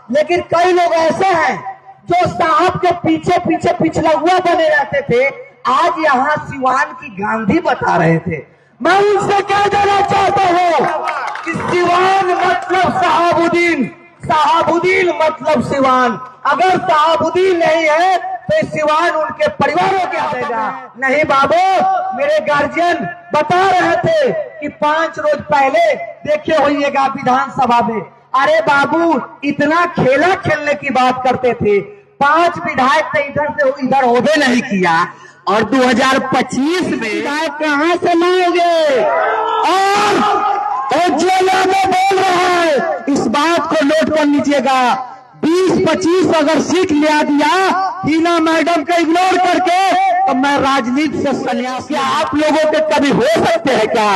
लेकिन कई लोग ऐसे हैं जो साहब के पीछे पीछे पिछला हुआ बने रहते थे, आज यहाँ सिवान की गांधी बता रहे थे। मैं उनसे कह देना चाहता हूँ कि सिवान मतलब साहबुद्दीन, साहबुद्दीन मतलब सिवान। अगर साहबुद्दीन नहीं है तो सिवान उनके परिवारों क्या देगा? नहीं बाबू, मेरे गार्जियन बता रहे थे कि 5 रोज पहले देखे होइएगा विधानसभा में, अरे बाबू इतना खेला खेलने की बात करते थे, 5 विधायक तो इधर से इधर होबे नहीं किया, और 2025 में विधायक कहां से लाओगे? और जेलों में बोल रहा है, इस बात को नोट कर लीजिएगा, 20-25 अगर सीट लिया दिया हिना मैडम का इग्नोर करके, तो मैं राजनीति से संन्यास। क्या आप लोगों के कभी हो सकते हैं क्या?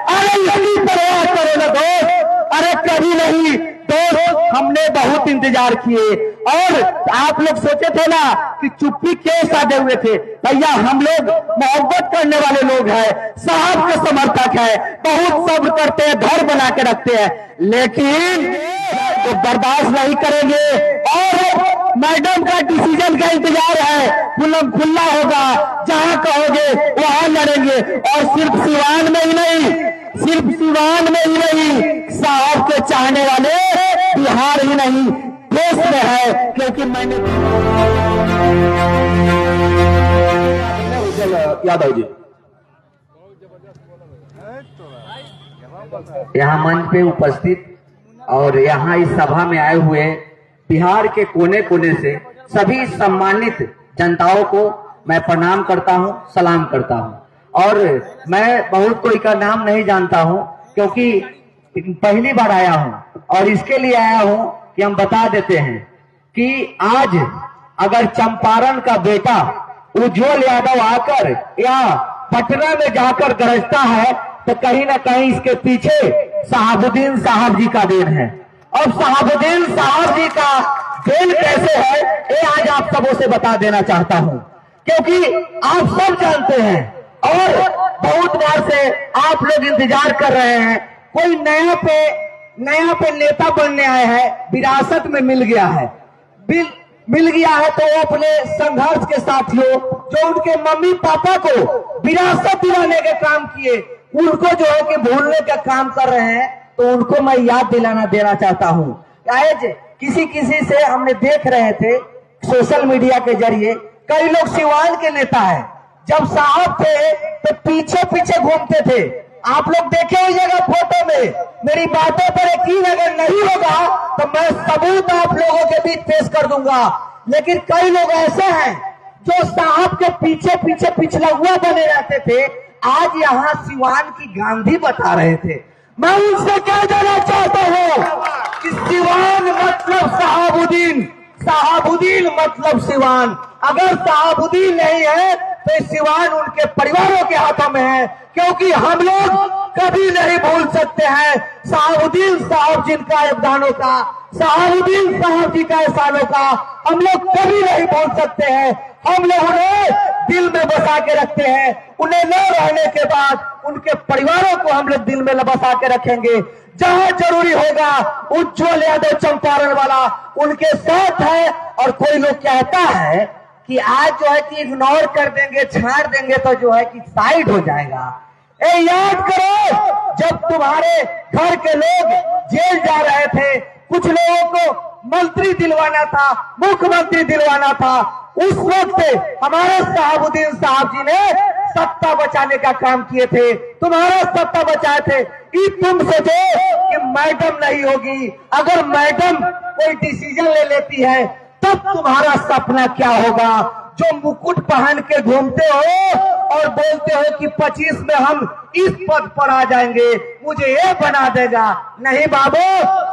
अरे यही परवाह करो ना दोस्त, अरे कभी नहीं दोस्त, हमने बहुत इंतजार किए। और आप लोग सोचे थे ना कि चुप्पी क्यों साधे हुए थे? भैया हम लोग मोहब्बत करने वाले लोग हैं, साहब के समर्थक हैं, बहुत सब्र करते हैं, घर बना के रखते हैं, लेकिन तो बर्दाश्त नहीं करेंगे। और मैडम का डिसीजन का इंतजार है, खुला होगा, जहां कहोगे वहां लड़ेंगे। और सिर्फ सिवान में ही नहीं, सिर्फ सिवान में ही नहीं, साहब के चाहने वाले बिहार ही नहीं देश में है। क्योंकि मैंने यादव जी यहाँ मंच पे उपस्थित और यहाँ इस सभा में आए हुए बिहार के कोने कोने से सभी सम्मानित जनताओं को मैं प्रणाम करता हूँ, सलाम करता हूँ। और मैं बहुत कोई का नाम नहीं जानता हूँ क्योंकि पहली बार आया हूँ, और इसके लिए आया हूँ कि हम बता देते हैं कि आज अगर चंपारण का बेटा उज्जवल यादव आकर या पटना में जाकर गरजता है तो कहीं ना कहीं इसके पीछे साहबुद्दीन साहब जी का देन है। और साहबुद्दीन साहब जी का देन कैसे है ये आज आप सबों से बता देना चाहता हूं, क्योंकि आप सब जानते हैं और बहुत बार से आप लोग इंतजार कर रहे हैं, कोई नया पे नेता बनने आए हैं, विरासत में मिल गया है, मिल गया है तो वो अपने संघर्ष के साथियों जो उनके मम्मी पापा को विरासत दिलाने के काम किए, उनको जो है कि भूलने का काम कर रहे हैं, तो उनको मैं याद दिलाना देना चाहता हूं। आज किसी से हमने देख रहे थे सोशल मीडिया के जरिए, कई लोग सिवान के नेता हैं, जब साहब थे तो पीछे पीछे घूमते थे। आप लोग देखे होइएगा फोटो में, मेरी बातों पर यकीन अगर नहीं होगा तो मैं सबूत आप लोगों के बीच पेश कर दूंगा। लेकिन कई लोग ऐसे हैं जो साहब के पीछे पीछे पिछला हुआ बने रहते थे, आज यहाँ सिवान की गांधी बता रहे थे। मैं उनसे कह देना चाहता हूँ कि सिवान मतलब साहबुद्दीन, साहबुद्दीन मतलब सिवान। अगर साहबुद्दीन नहीं है तो सिवान उनके परिवारों के हाथों में है, क्योंकि हम लोग कभी नहीं भूल सकते हैं साहबुद्दीन साहब जिनका योगदानों का, साहबुद्दीन साहब जी का एहसानों का हम लोग कभी नहीं भूल सकते हैं। हम लोग उन्हें दिल में बसा के रखते हैं, उन्हें न रहने के बाद उनके परिवारों को हम लोग दिल में बसा के रखेंगे। जहां जरूरी होगा उज्जवल यादव चंपारण वाला उनके साथ है। और कोई लोग कहता है कि आज जो है कि इग्नोर कर देंगे, छाड़ देंगे तो जो है कि साइड हो जाएगा। ए याद करो, जब तुम्हारे घर के लोग जेल जा रहे थे, कुछ लोगों को मंत्री दिलवाना था, मुख्यमंत्री दिलवाना था, उस वक्त हमारे साहबुद्दीन साहब जी ने सत्ता बचाने का काम किए थे, तुम्हारा सत्ता बचाए थे। कि तुम सोचो कि मैडम नहीं होगी, अगर मैडम कोई डिसीजन ले लेती है तब तुम्हारा सपना क्या होगा? जो मुकुट पहन के घूमते हो और बोलते हो कि 25 में हम इस पद पर आ जाएंगे, मुझे ये बना देगा। नहीं बाबू,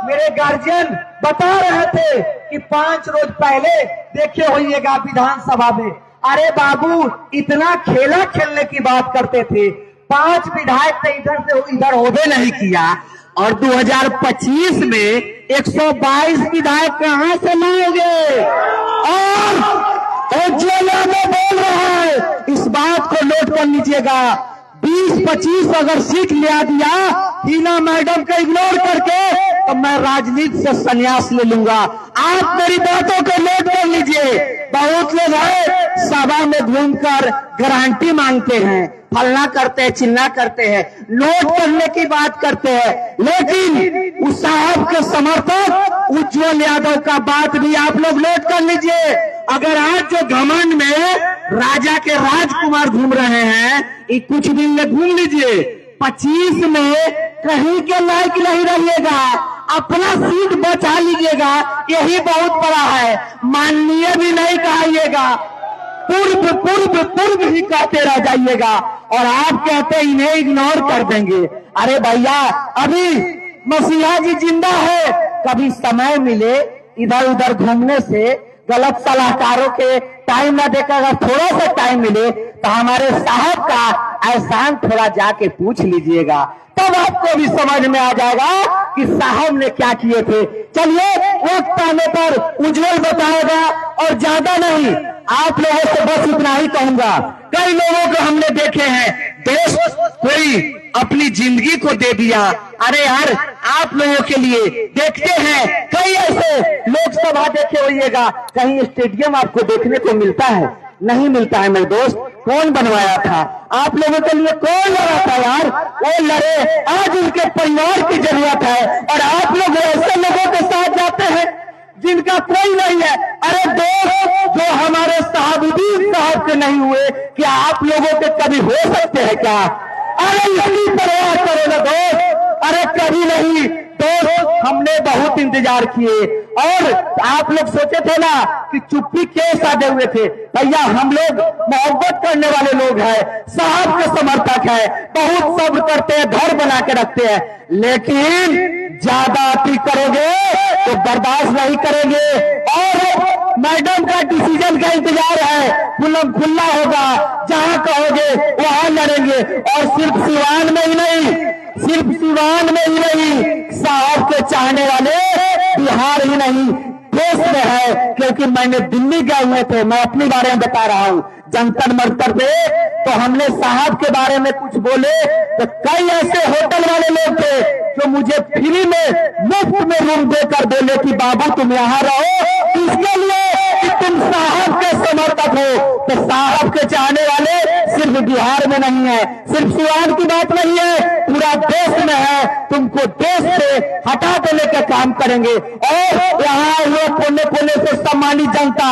मेरे गार्जियन बता रहे थे कि 5 रोज पहले देखे होइएगा विधानसभा में, अरे बाबू इतना खेला खेलने की बात करते थे, 5 विधायक तो इधर से इधर होबे नहीं किया, और 2025 में 122 विधायक कहां से लाओगे? और जेलों में बोल रहा है, इस बात को नोट कर लीजिएगा, 20-25 अगर सीट लिया दिया हिना मैडम का इग्नोर करके, तो मैं राजनीति से संन्यास ले लूंगा। आप मेरी बातों को नोट कर लीजिए। बहुत लोग हैं सभा में घूमकर गारंटी मांगते हैं, फलना करते हैं, चिल्ला करते हैं, नोट करने की बात करते हैं, लेकिन उस साहब के समर्थक उज्जवल यादव का बात भी आप लोग नोट कर लीजिए। अगर आज जो घमंड में राजा के राजकुमार घूम रहे हैं, ये कुछ दिन में घूम लीजिए, 25 में कहीं के लायक नहीं रहिएगा, अपना सीट बचा लीजिएगा, यही बहुत बड़ा है। माननीय भी नहीं कहिएगा, पूर्व पूर्व पूर्व ही कहते रह जाइएगा, और आप कहते इन्हें इग्नोर कर देंगे। अरे भैया, अभी मसीहा जी जिंदा है, कभी समय मिले इधर उधर घूमने से, गलत सलाहकारों के टाइम न देकर अगर थोड़ा सा टाइम मिले तो हमारे साहब का एहसान थोड़ा जाके पूछ लीजिएगा, तब आपको भी समझ में आ जाएगा कि साहब ने क्या किए थे। चलिए, वक्त आने पर उज्जवल बताएगा, और ज्यादा नहीं, आप लोगों से बस इतना ही कहूंगा। कई लोगों को हमने देखे हैं, देश कोई अपनी जिंदगी को दे दिया। अरे यार, आप लोगों के लिए देखते हैं कई ऐसे लोकसभा देखे होइएगा, कहीं स्टेडियम आपको देखने को मिलता है? नहीं मिलता है मेरे दोस्त। कौन बनवाया था? आप लोगों के लिए कौन लड़ा था यार? वो लड़े, आज उनके परिवार की जरूरत है, और आप लोग ऐसे लोगों के साथ जाते हैं जिनका कोई नहीं है। अरे दोस्त, जो हमारे साहबुद्दीन साहब के नहीं हुए, क्या आप लोगों के कभी हो सकते हैं क्या? अरे यही परवाह करो ना दोस्त, अरे कभी नहीं दोस्त। हमने बहुत इंतजार किए, और आप लोग सोचे थे ना कि चुप्पी क्यों साधे हुए थे? भैया, हम लोग मोहब्बत करने वाले लोग हैं, साहब के समर्थक हैं, बहुत सब्र करते हैं, घर बना के रखते हैं, लेकिन ज्यादा अति करोगे तो बर्दाश्त नहीं करेंगे। और मैडम का डिसीजन का इंतजार है, खुला होगा, जहां कहोगे वहां लड़ेंगे, और सिर्फ सिवान में ही नहीं, सिर्फ सिवान में ही नहीं, साहब के चाहने वाले बिहार ही नहीं देश में है। क्योंकि मैंने दिल्ली गए हुए थे, मैं अपने बारे में बता रहा हूं, जंतर मंतर पे तो हमने साहब के बारे में कुछ बोले तो कई ऐसे होटल वाले लोग थे जो मुझे फ्री में मुफ्त में रूम देकर बोले कि बाबू तुम यहाँ रहो, इसके लिए कि तुम साहब के समर्थक हो। तो साहब के चाहने वाले सिर्फ बिहार में नहीं है, सिर्फ सिवान की बात नहीं है, पूरा देश में है। तुमको देश से हटा देने का काम करेंगे, और यहाँ हुए कोने कोने से सम्मानित जनता,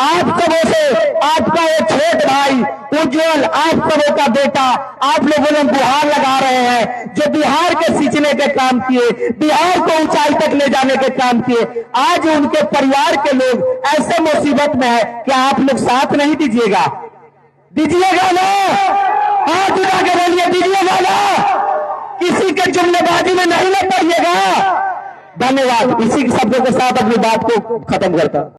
आप सबों से, आपका एक छोट भाई उज्जवल, आप सबों का बेटा, आप लोगों ने गुहार लगा रहे हैं, जो बिहार के सींचने के काम किए, बिहार को ऊंचाई तक ले जाने के काम किए। आज उनके परिवार के लोग ऐसे मुसीबत में है, क्या आप लोग साथ नहीं दीजिएगा? दीजिएगा ना? हाथ उठा के बोलिए, दीजिएगा ना? किसी के जुमलेबाजी में नहीं लग पाइएगा। धन्यवाद। इसी शब्दों के साथ अपनी बात को खत्म करता हूं।